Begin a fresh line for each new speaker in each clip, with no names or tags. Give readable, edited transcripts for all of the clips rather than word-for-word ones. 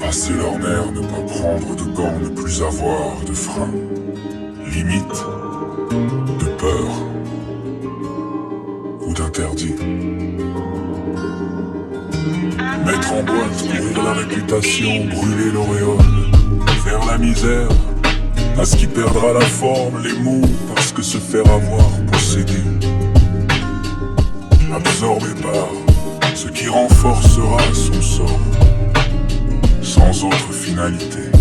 Passer leur nerf, ne pas prendre de gants, ne plus avoir de frein. Limite, de peur ou d'interdit. Mettre en boîte, nourrir la réputation, brûler l'auréole, faire la misère à ce qui perdra la forme, les mots, parce que se faire avoir, posséder, absorbé par ce qui renforcera son sort, sans autre finalité.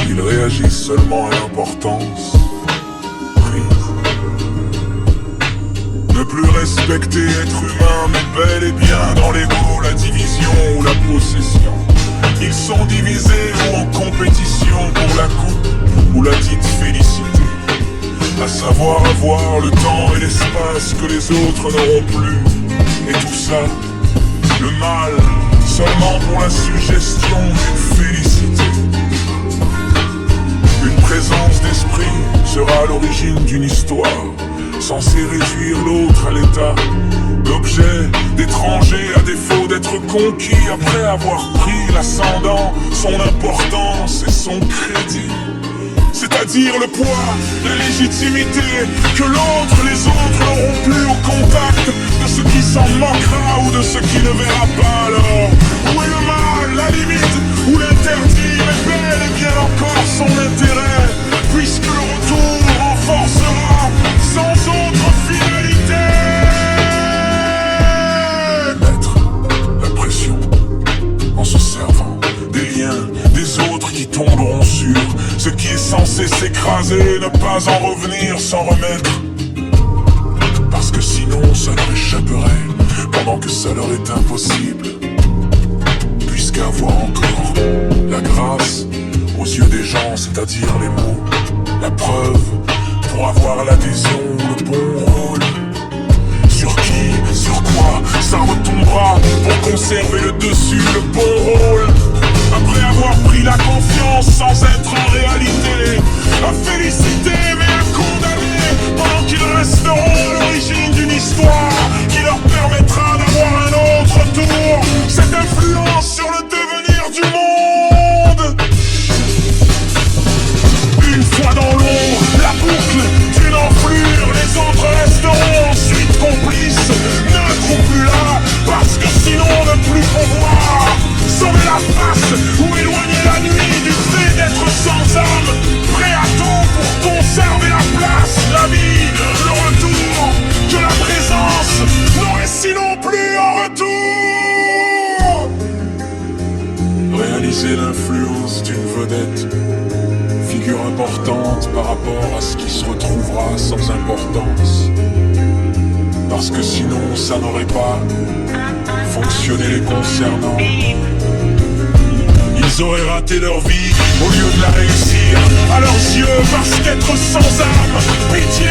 Il réagit seulement à l'importance prise. Ne plus respecter être humain, mais bel et bien dans l'ego, la division ou la possession. Ils sont divisés ou en compétition pour la coupe ou la dite félicité. À savoir avoir le temps et l'espace que les autres n'auront plus. Et tout ça, le mal, seulement pour la suggestion d'une félicité. Une présence d'esprit sera à l'origine d'une histoire, censée réduire l'autre à l'état d'objet, d'étranger, à défaut d'être conquis après avoir pris l'ascendant, son importance et son crédit. C'est-à-dire le poids, la légitimité que l'autre, les autres n'auront plus au contact de ce qui s'en manquera ou de ce qui ne verra pas. Alors, où est le mal, la limite ou l'interdit, mais bel et bien encore son intérêt, puisque le retour renforcera sans autre finalité. Mettre la pression en se servant des liens des autres qui tomberont sur ce qui est censé s'écraser, ne pas en revenir sans remettre. Parce que sinon ça leur échapperait, pendant que ça leur est impossible. Puisqu'avoir encore la grâce aux yeux des gens, c'est-à-dire les mots, la preuve pour avoir l'adhésion, le bon rôle. Sur qui, sur quoi, ça retombera pour conserver le dessus, le bon rôle. Après avoir pris la confiance sans être en réalité à féliciter mais à condamner, pendant qu'ils resteront à l'origine d'une histoire qui leur permettra d'avoir un autre tour, cette influence sur le devenir du monde. Une fois dans l'eau, la boucle d'une enflure, les autres resteront ensuite complices, neutres ou plus là, parce que sinon ne plus pouvoir sauver la face ou éloigner la nuit du fait d'être sans âme, prêt à tout pour conserver la place, la vie, le retour, que la présence n'aurait sinon plus en retour. Réaliser l'influence d'une vedette, figure importante par rapport à ce qui se retrouvera sans importance. Parce que sinon ça n'aurait pas fonctionné les concernant. Ils auraient raté leur vie au lieu de la réussir à leurs yeux, parce qu'être sans âme, pitié,